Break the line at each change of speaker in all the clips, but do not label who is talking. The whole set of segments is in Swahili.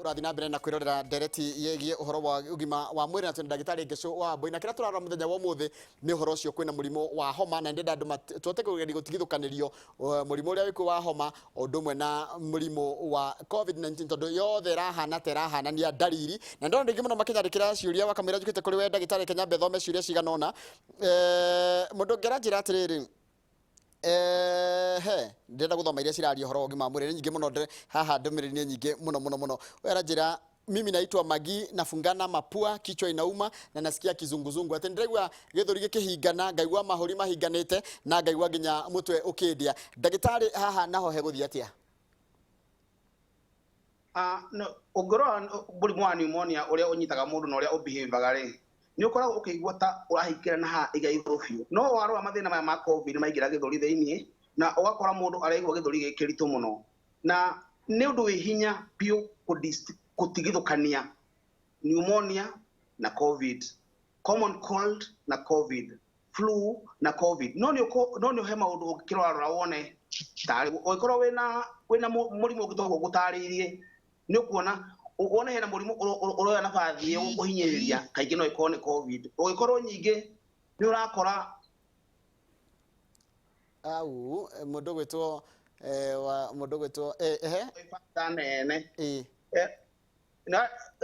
turathi na mbere na kwirorera ndereti yegie uhoro wa ugima wa mwiri na twenda ndagitari Ngechu Wambui na kira turarora muthenya wa muthi ni uhoro ucio kwina murimo wa homa na ndenda andu twote kugeria gutigithukanirio murimo uria wiku wa homa ondumwe na murimo wa COVID-19 tondu yothe rahana ni ndariri na ndona ndingi muno makinyarikira ciuria wakamira njukite kuri we ndagitari Kenyambe thome ciuria ciganona mundu ngera njira atiriri ndenda guthoma iria ciraria horo ugima mwiri nyingi muno haha ndumiriri nyingi muno wera njira mimi naitwa Magi nafungana mapua kichwa inauma na nasikia kizunguzungu ati ndirigwa githuri gikihingana ngaigwa mahuri mahinganite na ngaigwa nginya mutwe ukindia ndagitari haha naho he guthia atia
no ungorwa murimu wa pneumonia uria unyitaga mundu na uria ubehavivaga ri ni ukoragwo ukigwa ta urahikira na ha igaiguru biu no warwa mathina maya ma covid maingira githuri thiini na ugakora mundu araigwa githuri gikiritu muno na ni undu wi hinya biu kutigithukania pneumonia na covid, common cold na covid, flu na covid no ni he maundu ukirora wone tari ukorwo wina murimu ugitogwo gutaririe ni ukuona wone hena murimu uroya nabathi uhinyiriria kaingi no ikorwo ni covid ugikorwo nyingi ni urakora
au mundu gwitwo
nene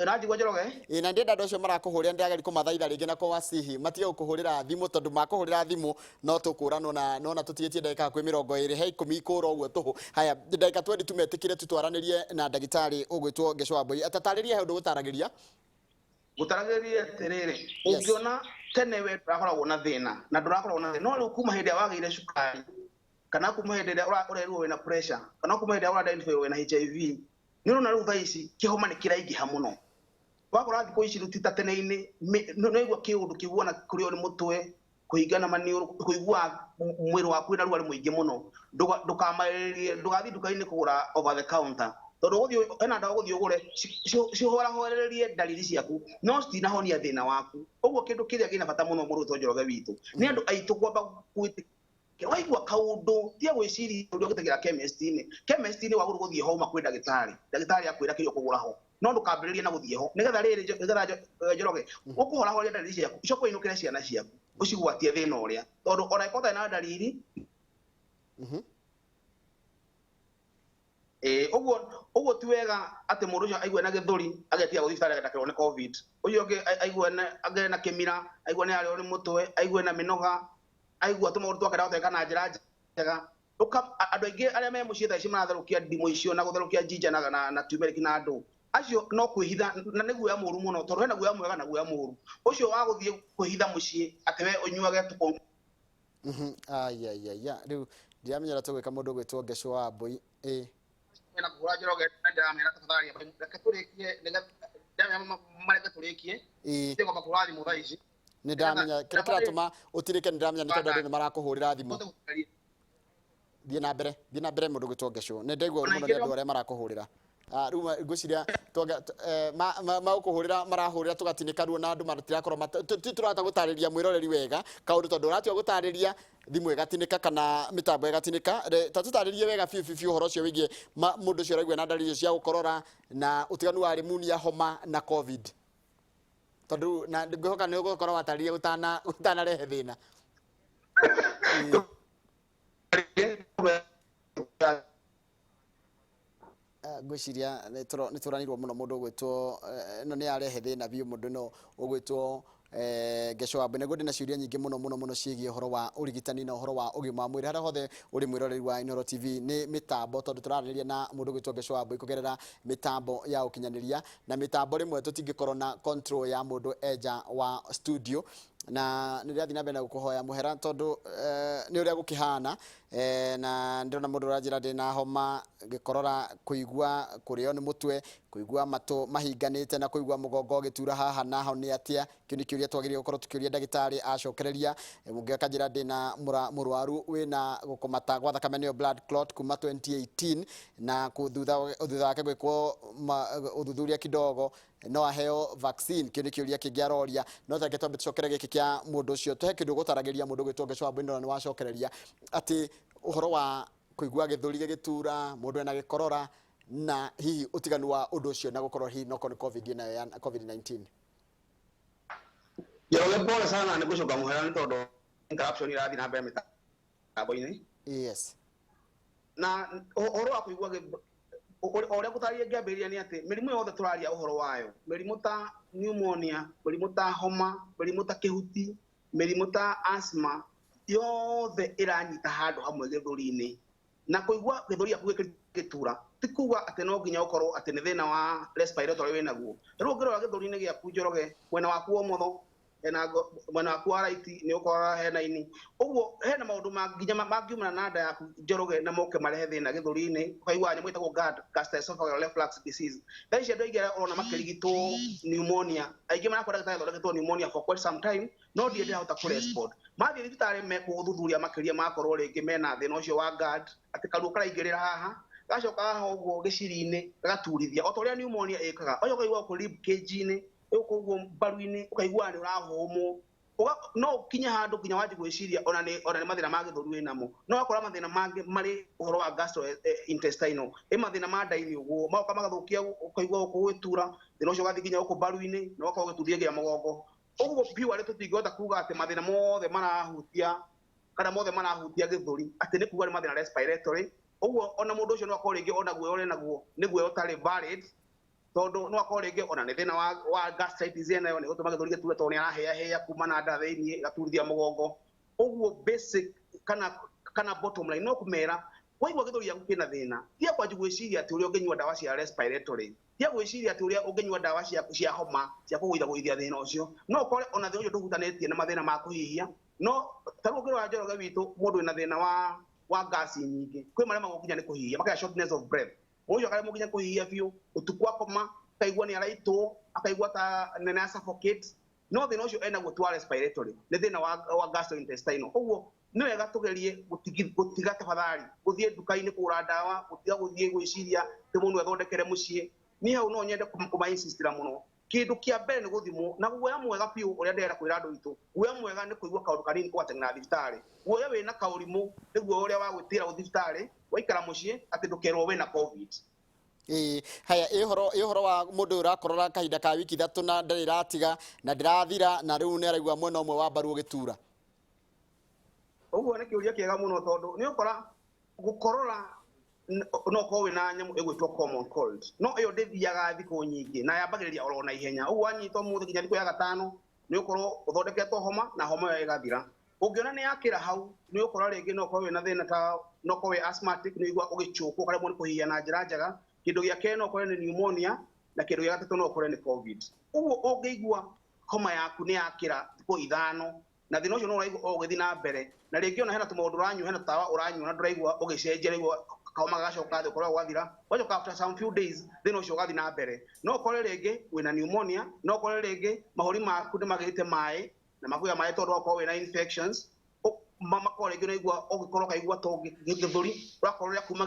na njigwa njoroge
na ndenda andu acio marakuhurira ndiageri kumathaitha ringi na kwasihi matige gukuhurira thimu tondu makuhurira thimu no tukuranwo na nona tutietie ndagika kwi 20 he 10 ikura uguo tuhu haya ndagika 20 tumetikire tutwaranirie na ndagitari ugwitwo Ngechu Wambui atatariria he undu gutaragiria
atiriri ungiona tene we turakoragwo na thina na ndurakoragwo na thina no riu kuma hindi wagire cukari kana kuma hindi urerwo wina pressure kana kuma hindi identify wina HIV nino na ruva ici kihoma ni kiraingiha muno wakora thiko ici rutita tene-ini no igwa kiundu kiguana kuri uri mutwe kuhingana maniuru kuigua mwiri waku na ruari muingi muno ndukamaririe ndugathi nduka-ini kugura over the counter tondu guthio ena ndawa guthio gure cihorererie dalili ciaku no citinahonia thina waku uguo kindu kiria gina bata muno muruto njoroge witu ni andu aitu kwamba waigua kaundu tia gwiciria uria gitagira chemist-ini waguru guthie homa kwi ndagitari akwira kiyo kugura ho no ndukambiririe na guthie ho nigetha riri njoroge ukuhora horia dalili ciaku icoko inukire ciana ciaku ucigwatie thina uria tondu ona ikota na dalili uguo ti wega ati mundu ucio aigua na githuri agetia guthie thibitari agakirwo ni covid ucio ungi aigua na kimira aigua ni ario ni mutwe aigua na minoga aigua tumaundu twake ndagoteka na njira njega andu aingi aria me mucii thaa ici maratherũkia ndimũ icio na gũtherũkia jinja na turmeric na andũ acio no kwĩhitha na nĩ guoya mũru mũno tondũ hena guoya mwega na guoya mũru ũcio wa gũthiĩ kwĩhitha mũciĩ atĩ we ũnyuage tukũ
ayayaya rĩu ndiramenya tũgwĩka mũndũ gwĩtwo Ngechu Wambui
na kũhũra njoroge na ndiramenya tafadhali reke tũrĩkie ndiramenya mareke tũrĩkie ngomba kũhũra thimũ thaa ici
ni ndamenya kira kiratuma utirike ni ndamenya ni tondu andu ni marakuhurira thimu thie na mbere mundu gwitwo Ngechu ni ndaigua muno ri andu aria marakuhurira riu ngwiciria magukuhurira marahurira tugatinika ruo na andu matirakorwo turata gutariria mwiroreri wega kaundu tondu uratua gutariria thimu igatinika kana mitambo igatinika ta tutaririe wega fiu horo cio wigie mundu cio raigua na dalili cia gukorora na utiganu wa pneumonia homa na covid tondu na ngwihoka ni ugukorwo wataririe utana rehe thina ngwiciria ni turanirwo muno mundu gwitwo no ni arehe thina biu mundu no ugwitwo Ngechu Wambui neguo ndina ciuria nyingi muno ciigie uhoro wa urigitani na uhoro wa ugima wa mwiri haria hothe uri mwiroreri wa Inooro TV ni mitambo tondu turaraniria na mundu gwitwo Ngechu Wambui kugerera mitambo ya ukinyaniria na mitambo rimwe tutingikorwo na control ya mundu eja wa studio na nirathi na mbere gukuhoya muhera tondu ni uria gukihana na ndona mundu rajira ndina homa gikorora kuigua kurio ni mutwe kuigua matu mahinganite na kuigua mugongo gitura haha naho ni atia kini kiuria twagirie gukorwo tukiuria ndagitari acokereria mungiaka njira ndina murwaru wina gukomata gwa thakame ni blood clot kuma 2018 na kuthutha wake gwikwo uthuthuria kidogo no aheo vaccine kini kiuria kingiaroria no take twambe tucokere giki kia mundu ucio tuhe kindu gutaragiria mundu gwitwo Ngechu Wambui no ni wacokereria ati uhoro wa kuigua githuri gitura mundu ena gikorora na hihi utiganu wa undu ucio na gukorwo hihi no COVID na ya COVID-19?
Njoroge pole sana ni gucoka muhera ni tondu corruption irathi na mbere mitambo-ini.
Yes.
Na uhoro wa kuigua oria gutaria ngiambiria ni ati mirimu yothe turaria uhoro wayo, mirimu ta pneumonia, mirimu ta homa, mirimu ta kihuti, mirimu ta asthma, yothe iranyita handu hamwe githuri-ini, na kuigua githuri yaku gitura ti kuga ati no nginya ukorwo ati ni thina wa respiratory winaguo. Riu ngirora githuri-ini giaku Njoroge, mwena waku omotho mwena waku wa right ni ukora hena ini, uguo hena maundu mangiumana na nda yaku Njoroge na moke marehe thina githuri-ini, ukaigua nyamu itagwo gastroesophageal reflux disease. Thaici andu aingi ona makirigitwo pneumonia, aingi marakwenda gitathondeketwo pneumonia for quite some time, no ndie ndihota kurespond. Mathie thibitari mekuthuthuria makiria makorwo ringi mena thina ucio wa GAD, ati karuo karaingirira haha gacoka haha uguo giciri-ini gaturithia o ta uria pneumonia ikaga, ucio ukaigua ku rib cage-ini, uguo mbaru-ini ukaigua ni urahumwo, no kinya handu kinya wanji gwiciria ona ni mathina ma githuri winamo, no akora mathina mangi mari uhoro wa gastrointestinal, mathina ma nda-ini uguo maoka magathukia, ukaigua gwitura thina ucio gathi kinya uku mbaru-ini na ukaigua gituthia nginya mugongo. Uguo piu ari tutingihota kuga ati mathina mothe marahutia kana mothe marahutia githuri ati ni kuga ni mathina respiratory. Uguo ona mundu ucio no akorwo ringi ona guo uri naguo ni guo utari valid, tondu no akorwo ringi ona ni thina wa gastritis nayo ni gutuma githuri giture tondu ni arahea kuma na nda thiini gaturithia mugongo. Uguo basic kana bottom line no kumera waigua githuri yaku kina thina, tia kwanji gwiciria ati uria unginyua ndawa cia respiratory, tia gwiciria ati uria unginyua ndawa cia homa cia kugwithia thina ucio, no ukore ona thina ucio ndũhutanitie na mathina ma kuhihia. No taru ngirora Njoroge witu mundu wina thina wa gas nyingi, kwi maria magukinya ni kuhihia makaya shortness of breath, ucio kare mukinya kuhihia biu utukwa koma kaigua ni araitwo akaigua ta nene suffocate, no thina ucio ena gutwa respiratory ni thina wa gastrointestinal. Uguo ni wega tugerie gutiga tafadhali guthie nduka-ini kugura ndawa, gutiga guthie gwiciria ti mundu athondekere mucii. Ni hau no nyende kuma insistira muno kindu kia mbere ni guthimwo na guoya mwega piu uria ndera kwira andu itu. Guoya mwega ni kuigua kaundu kanini ugateng'era thibitari, guoya wina kaurimu niguo uria wa gwitira thibitari waikara mucii ati ndukerwo wina COVID.
Haya ihoro wa mundu urakorora kahinda ka wiki 3 na ndari ratiga na ndirathira na riu ni araigua mwena umwe wa mbaru ugitura.
Uguo ni kiuria kiega muno tondu ni ukora gukorora no ko wina nyamu egwitwo common cold, no iyo ndithiaga thiku nyingi na yambagiriria oro na ihenya. Uguo anyitwo muthe kinya thiku ya gatano ni ukorwo uthondeketwo homa na homa yo igathira. Ungiona ni yakira hau ni ukora ringi no ko wina thina ta no ko we asthmatic ni igua ugichuku kare moni kuhihia na njira njega. Kindu gia kene no kore ni pneumonia na kindu gia gatatu no kore ni COVID. Uguo ungiigua homa yaku ni yakira thiku 5 na thina ucio no uraigua ugithi na mbere na ringi ona hena tumaundu uranyua hena tawa uranyua na nduraigua ugicenjia igua kauma gacoka thi ukorwo gwathira wacoka after some few days thina ucio ugathi na mbere. No kore ringi wina pneumonia, no kore ringi mahuri maku ni magite mai na makuya mai tondu ukorwo wina infections makore ringi no igua ugikorwo kaigua to githuri urakorwo ria kuma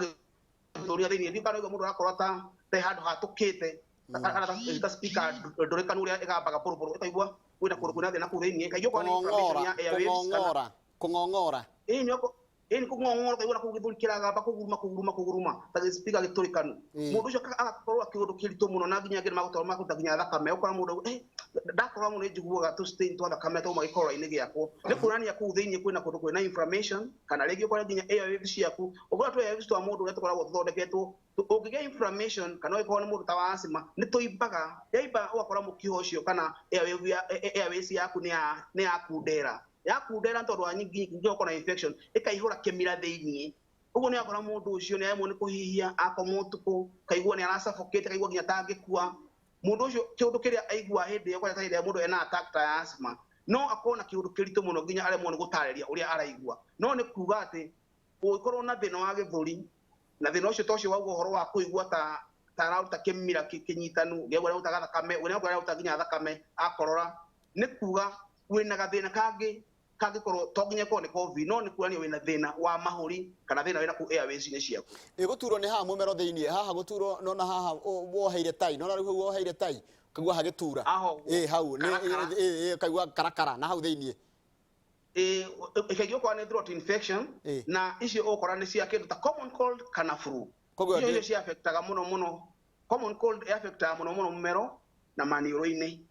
githuri thiini ndi kana mundu urakorwo ta handu hatukite kana ta speaker ndurikanu ria igambaga purupuru ikaigua wina kurukuna thina ku thiini kaigua kwa ni inflammation ya airways
kung'ong'ora
ni kung'ong'ora kaigua kugithuri kiragamba kuguruma ta speaker giturikanu. Mundu ucio agakorwo akiundu kiritu muno na nginya ngire magutoro makuta nginya thakame ukora mundu ndakorwo muno njiguaga tu stain twa thakame to magikora-ini giako ni kuonania ku thiini kwina kundu kwina inflammation kana ringi ukora nginya airways ciaku ukora tu airways twa mundu uria tukoragwo tuthondeketwo ungigia inflammation kana ukorwo ni mundu ta wa asthma ni tuimbaga yaimba ugakora mukiho ucio kana airways yaku ni yakundera tondu wa nyingi ngikora infection ikaihura kimira thiini. Uguo ni akora mundu ucio ni aimwe ni kuhihia akoma utuku kaigua ni arasuffocate kaigua nginya tangikua. Mundu ucio kiundu kiria aigua hindi yo kwata ile mundu ena attack ta asthma no akona kiundu kiritu muno nginya aremwo ni gutariria uria araigua. No ni kuga ati ukorwo na thina wa githuri na thina ucio tocio wa uhoro wa kuigua ta rauta kimira kinyitanu ngewe rauta thakame uria rauta nginya thakame akorora ni kuga wina gathina kangikorwo to nginya ko ni COVID no ni kuania wina thina wa mahuri kana thina wina ku airways ni ciaku.
Guturwo ni haha mumero thiini haha guturwo no na haha woheire tai no na riu woheire tai kagua hagitura hau ni kaigua karakara na hau thiini
ikaigua kwa ni throat infection na icio ukora ni cia kindu ta common cold kana flu.
koguo
iyo cia affectaga muno common cold affectaga muno mumero na manioro-ini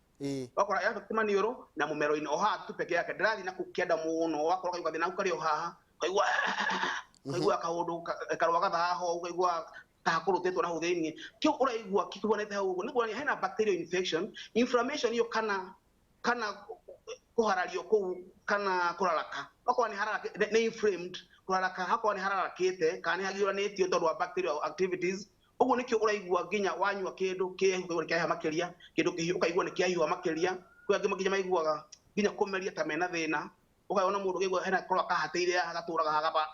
wakora affect manioro na mumero-ini o haha tu peke yake ndirathi na kukienda muno wakora kaigua thina ukari o haha kaigua kaundu karwaga haho ukaigua takurutitwo na huthiini kiu uraigua kikuonete hau uguo niguo hena bacterial infection inflammation iyo kana kuharario kuu kana kuraraka wakora ni haraka ni inflamed kuraraka hakwa ni hararakite kana hagiuranitio tondu wa bacterial activities uguo nikio uraigua ginya wanyua kindu kihu kiaha makiria kindu kihiu ukaigua ni kiahiwa makiria kwa nginya maiguaga ginya kumeria ta mena thina ukaiona mundu kigua hena kuraka hateire agaturaga hagaba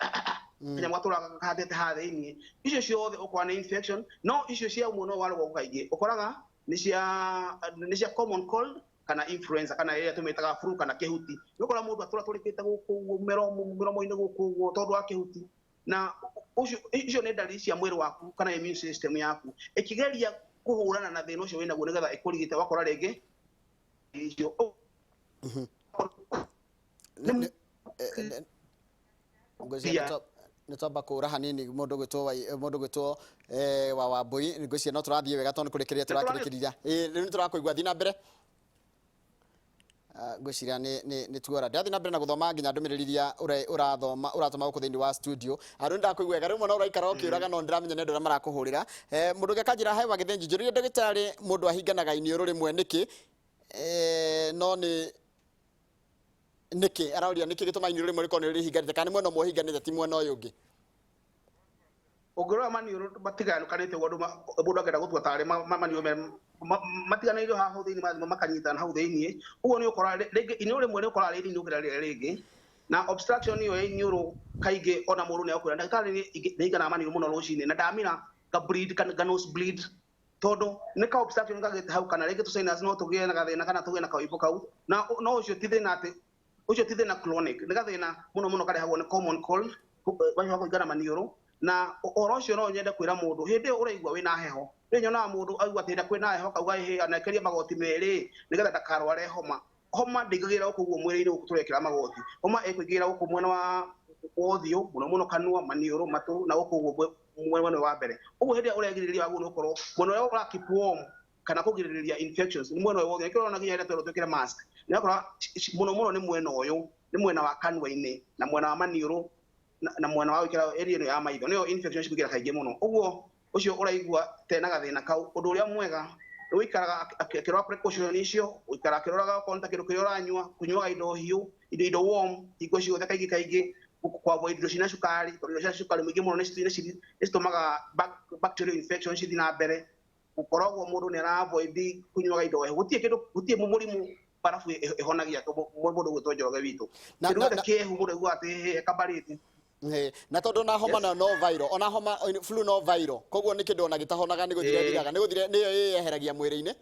kinya mwaturaga kahatete hathini icio ciothe ukwa ni infection no icio cia muno warwo kaingi ukoraga ni cia common cold kana influenza kana ile tumetaga flu kana kihuti ukora mundu atura turikite guku miromo-ini guku tondu wa kihuti na icio ni dalili cia mwiri waku kana immune system yaku ikigeria kuhurana na thina ucio wina guo nigetha ikurigite wakora ringi icio
nitwamba kura hanini mundu gwitwo wa Wambui ngwiciria no turathie wega tondu kurikiria turakirikiria riu turakuigua thina mbere ngwiciria ni tuora ndathi na mbere na guthoma nginya ndumiririria uratoma guku thiini wa studio andu ndakuigua wega riu mona uraikara ukiuraga no ndiramenya nendo marakuhurira mundu gekanjira hai wa githenji njuririe ndagitari mundu ahinganaga iniuru rimwe niki no niki arauria niki gituma iniuru rimwe rikoni rihinganite kana mwena mwe hinganite ti mwena uyu ungi
ugirwa maniuru batiganu kanite mundu agenda gutua tari maniuru matiganairio haha thiini mathima makanyitana hau thiini uguo ni ukora ringi iniuru rimwe ni ukora riri nukira ringi na obstruction iyo iniuru kaingi ona mundu ni akwira ndagitari ni igana maniuru muno rucini na ndamira ka bleed kana nose bleed tondu ni ka obstruction kagite hau kana ringi tu sinus no tugie na gathina kana tugie na kaibo kau na no ucio ti thina ati ucio ti thina chronic ni gathina muno kari hagwo ni common cold banywa kuigana maniuru na oro cio no nyende kwira mundu hindi uraigua wina heho nyona mundu aigua tira kwina heho kauga he anakeria magoti meri nigetha ndakarware homa ndingagira gukuguo mwiri-ini guku turekira magoti homa ikuingira guku mwena wa uthio muno kanua maniuru matu na gukuguo mwena wa mbere uguo hindi uregiriria wagu ni ukorwo mwena uria ura keep warm kana kugiririria infections ni mwena wa uthio ikiro na ginya ndio twikire mask ni akora muno ni mwena uyu ni mwena wa kanua-ini na mwena wa maniuru na mwena wa wikira area no ya maitho niyo infection cikigira kaingi muno uguo ucio uraigua tena gathina kau undu uria mwega wikaraga akirora precaution icio wikara akiroraga konta kindu kiria uranyua kunyuaga indo hiu indo warm iko ciothe kaingi kwa avoid indo cina cukari tondu indo cina cukari mwingi muno ni citumaga bacterial infection cithi na mbere ukoragwo mundu ni ara avoid kunyuaga indo hehu gutie murimu barafu ihonagia mundu gwitwo Njoroge witu kindu kiehu mundu aigua ati kabariti
na tondu na homa no viral ona homa flu no viral koguo ni kindu ona gitahonaga ni guthire thiraga ni guthire ni yeheragia mwiri-ini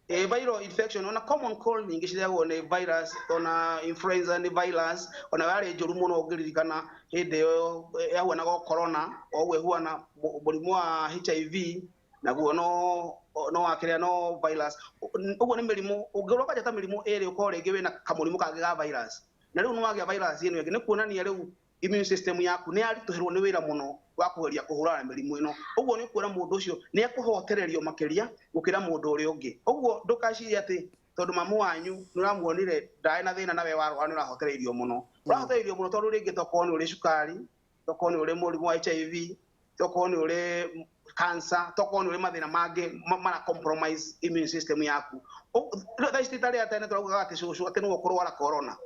viral infection ona common cold nyingi cirehagwo ni virus ona influenza ni virus ona yari njuru muno ugiririkana hindi yo yahuanaga corona o huana murimu wa HIV naguo no akiria no virus uguo ni mirimu ungiroka jata mirimu eri ukore ingi wina kamurimu kangi ga virus na riu nwagia virus ino ingi ni kuonania riu immune system yaku ni arituhirwo ni wira muno wa kugeria kuhurana na mirimu ino uguo ni kuona mundu ucio ni akuhotererio makiria gukira mundu uri ungi uguo ndukaciria ati tondu mamu wanyu nuramuonire ndae na thina nawe warwa ni urahotereirio muno tondu ringi toko ni uri cukari toko ni uri murimu wa HIV toko ni uri cancer toko ni uri mathina mangi mara compromise immune system yaku thaiciti tari atene turaguga ati cucu ati nuo kurwara corona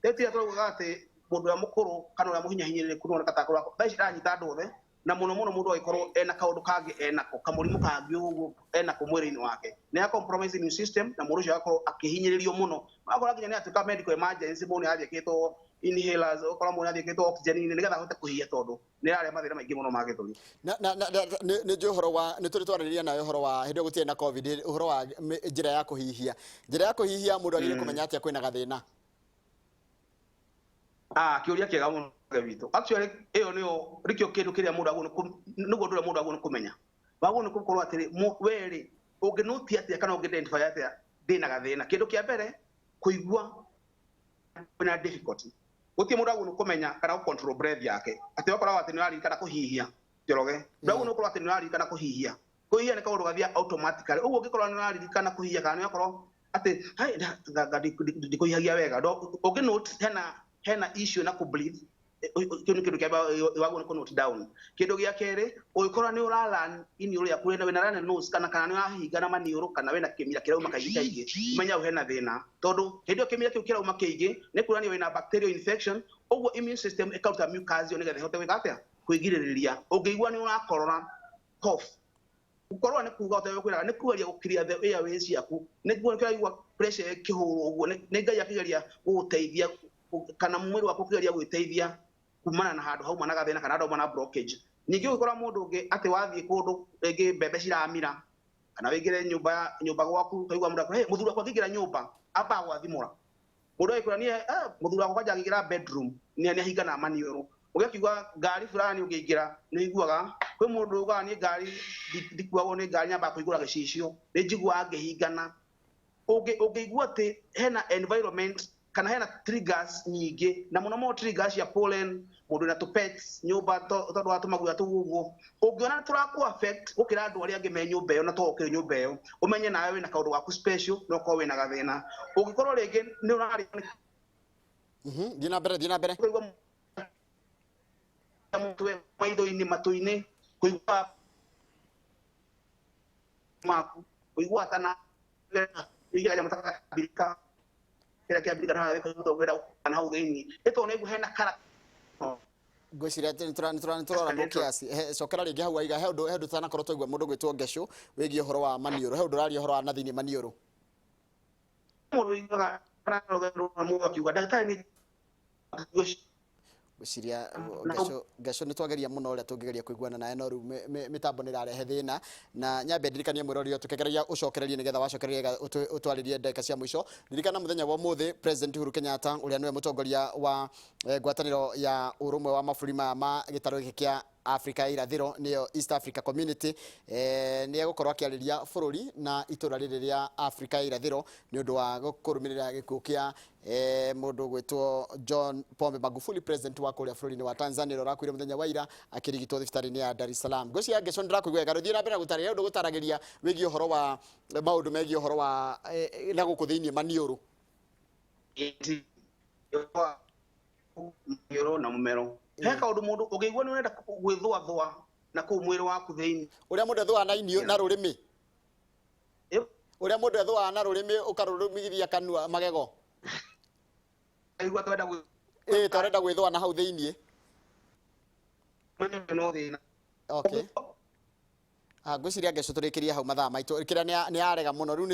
tetia turaguga ati mundu ya mukuru kana ya muhinyahinyirire kunona katakura thaici ndanyita andu othe na muno mundu agikorwo ena kaundu kangi enako kamurimu kangi uguo enako mwiri-ini wake ni a compromise immune system na mundu ucio agakorwo akihinyiririo muno akora nginya ni atuika medical emergency mundu athieketwo inhalers okora mundu athieketwo oxygen nigetha ahote kuhihia tondu ni aria mathina maingi muno ma githuri
ni johoro wa ni turi twaririria na johoro wa hindi gutie na covid uhoro wa njira ya kuhihia mundu agire kumenya atia kwina gathina
kiuria kiega muno witu actually iyo niyo rikio kindu kiria mundu agu nugo ndure mundu agu kumenya wagu ni gukorwo atiri weri unginuti atia kana ungidentify atia ndina gathina kindu kia mbere kuigua na difficulty gutie mundu agu kumenya kana control breath yake ati wakora ati ni ari kana kuhihia Njoroge ndagwo no korwo ati nĩũraririkana kũhihia nĩ kaũndũ gathia automatically ũguo ũngĩkorwo nĩũraririkana kũhihia kana nĩũkorwo ati hai ndikũhihagia wega ũngĩ note hena issue na ku breathe kĩndũ kĩamba wagwo nĩ note down kĩndũ gĩa kerĩ ũngĩkorwo nĩ ũralan iniũrũ yaku wĩna run nose kana nĩũrahihinga na maniũrũ kana wĩna kĩmira kĩrauma kaingĩ umenya hena thĩna tondũ hĩndĩ ĩyo kĩmira kĩu kĩrauma kĩingĩ nĩ kuonania wĩna bacterial infection ũguo immune system ĩkaruta mucus ĩyo nĩgetha ĩhote gwĩka atĩa kwĩgirĩrĩria ũngĩigua nĩ ũrakorora cough ukorwa nĩ kuuga ũtekwĩraga nĩ kugeria gũkiria the airways yaku nĩ kugeria pressure kĩhũrũ ũguo nĩ Ngai akĩgeria gũgũteithia kana mwĩrĩ waku ũkĩgeria gwĩteithia kumana na handũ hauma na gathĩna kana handũ na blockage ningĩ ũgĩkora mũndũ ũngĩ atĩ wathiĩ kũndũ rĩngĩ mbembe ciramira kana wĩingĩre nyũmba gwaku kaigua mũndũ akora mũthuri wakwa angĩingĩra nyũmba amba gwathimũra mũndũ agĩkora niĩ mũthuri wakwa kwanja angĩingĩra bedroom nĩ ahingana maniũrũ ũgĩkiuga ngari fulani ũngĩingĩra nĩ iguaga kwĩ mũndũ ugaga nĩ ngari ndikuagwo nĩ ngari nyamba kũigũra gĩcicio nĩ njiguaga ngĩhingana ũngĩigua atĩ hena environment kana hena triggers nyingĩ na mũno triggers ya pollen mũndũ na pets nyũmba tondũ wa tũmaguoya tũu ũguo ũngĩona tũrakũ affect gũkĩra andũ arĩa angĩ me nyũmba ĩyo na to ũkĩrĩ nyũmba ĩyo ũmenye nawe wĩna kaũndũ gaku special no ko wĩna gathĩna ũngĩkorwo rĩngĩ nĩ ũrarĩ
thiĩ na mbere
mutwe maitho-inĩ matũ-inĩ kũigua maku kũigua kana igira mutaka birika kira kia birika na gũtongera kana hau thĩinĩ ĩto nĩ hena kara
ngwĩciria atĩ nĩtũrora kiasi cokera rĩngĩ hau waiga he ũndũ tutanakorwo twaigua mũndũ gwĩtwo Ngechu wĩgiĩ ũhoro wa maniũrũ he ũndũ ũraria ũhoro wa na thĩinĩ maniũrũ
mũndũ iga kana mũndũ akiuga ndagĩtarĩ
gwĩciria Ngechu nĩtwageria mũno ũrĩa tũngĩgeria kũiguana nawe no rĩu mĩtambo nĩrarehe thĩna na nyambe ndirikanie mwĩrori tũkĩgeria ũcokererie nĩgetha wacokereria ũtwarĩrie ndagĩka cia mũico ririkana mũthenya wa ũmũthĩ President Uhuru Kenyatta ũrĩa nĩwe mũtongoria wa ngwatanĩro ya ũrũmwe wa mabũrũri ma gĩtarũ gĩkĩ kĩa Africa ya irathĩro nĩyo East Africa Community nĩ egũkorwo akĩarĩria bũrũri na itũra rĩrĩ rĩa Africa ya irathĩro nĩ ũndũ wa kũrũmĩrĩra gĩkuũ kĩa mũndũ gwĩtwo John Pombe Magufuli president wa kũrĩa bũrũri-inĩ wa Tanzania ũrakuire mũthenya wa ira akĩrigitwo thibitarĩ-inĩ ya Dar es Salaam ngwĩciria Ngechu ndĩrakũigua wega rũthiĩ na mbere gũtarĩria ũndũ gũtaragĩria wĩgiĩ ũhoro wa maũndũ megiĩ ũhoro wa na gũkũ thĩinĩ maniũrũ
na mũmero he kaũndũ mũndũ ũngĩigua nĩ ũrenda gwĩthũathũa na kũu mwĩrĩ waku thĩinĩ
ũrĩa mũndũ ethũaga na inio na rũrĩmĩ ũrĩa mũndũ ethũaga na rũrĩmĩ ũkarũrũmithia kanua magego
aigua twenda
twarenda gwĩthũa na hau thĩinĩ okay ngwĩciria Ngechu tũrĩkĩrie hau mathaa maitũ kĩrĩa nĩ arega mũno rĩu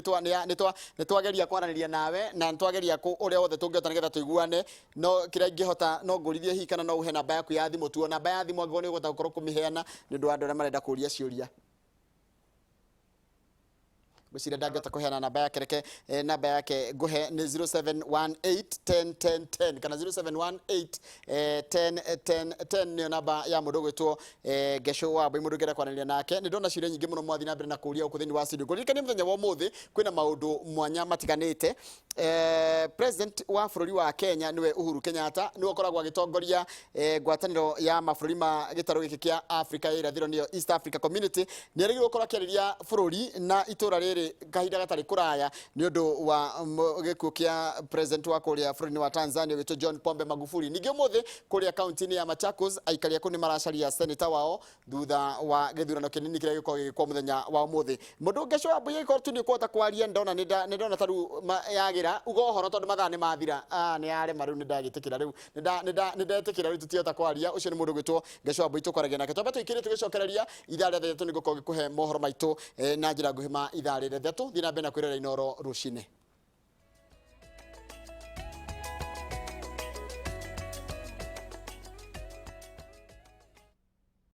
nĩtwageria kwaranĩria nawe na nĩtwageria ũrĩa wothe tũngĩhota nĩgetha tũiguane no kĩrĩa ingĩhota no ngũrithie hihi kana no ũhe namba yaku ya thimũ tuo namba ya thimũ angĩkorwo nĩ ũgũhota gũkorwo kũmĩheana nĩ ũndũ wa andũ arĩa marenda kũũria ciũria ngwĩciria ndangĩhota kũheana namba yake reke namba yake ngũhe nĩ 0718101010 kana 0718101010 nĩyo namba ya mũndũ gwĩtwo Ngechu Wambui mũndũ ũngĩenda kwaranĩria nake nĩ ndona ciũria nyingĩ mũno mwathi na mbere na kũũria gũkũ thĩinĩ wa studio kũririkania mũthenya wa ũmũthĩ kwĩna maũndũ mwanya matiganĩte president wa bũrũri wa Kenya nĩwe Uhuru Kenyatta nĩwe ũkoragwo agĩtongoria ngwatanĩro ya mabũrũri ma gĩtarũ gĩkĩ kĩa Africa ya irathĩro nĩyo East Africa Community nĩ erĩgĩrĩirwo gũkorwo akĩarĩria bũrũri na itũra rĩrĩ kahinda gatarĩ kũraya nĩ ũndũ wa gĩkuũ kĩa president wa kũrĩa bũrũri-inĩ wa Tanzania wĩtwo John Pombe Magufuli ningĩ ũmũthĩ kũrĩa kaunti-inĩ ya Machakos aikari akũu nĩ maracaria senator wao thutha wa gĩthurano kĩnini kĩrĩa gĩkoragwo gĩgĩkwo mũthenya wa ũmũthĩ mũndũ Ngechu Wambui agĩkorwo tu nĩ ũkũhota kwaria nĩ ndona ta rĩu yagira uga ũhoro tondũ mathaa nĩ mathira nĩ yarema rĩu nĩ ndagĩtĩkĩra rĩu nĩ ndetĩkĩra rĩu tũtihota kwaria ũcio nĩ mũndũ gwĩtwo Ngechu Wambui tũkwaragia nake twambe tũikĩrie tũgĩcokereria ithaa rĩa 3 nĩ gũkorwo gĩkũhe mohoro maitũ na njĩra nguhĩ ma ithaa rĩa 3 thiĩ na mbere na kwĩrora Inoro rũcinĩ.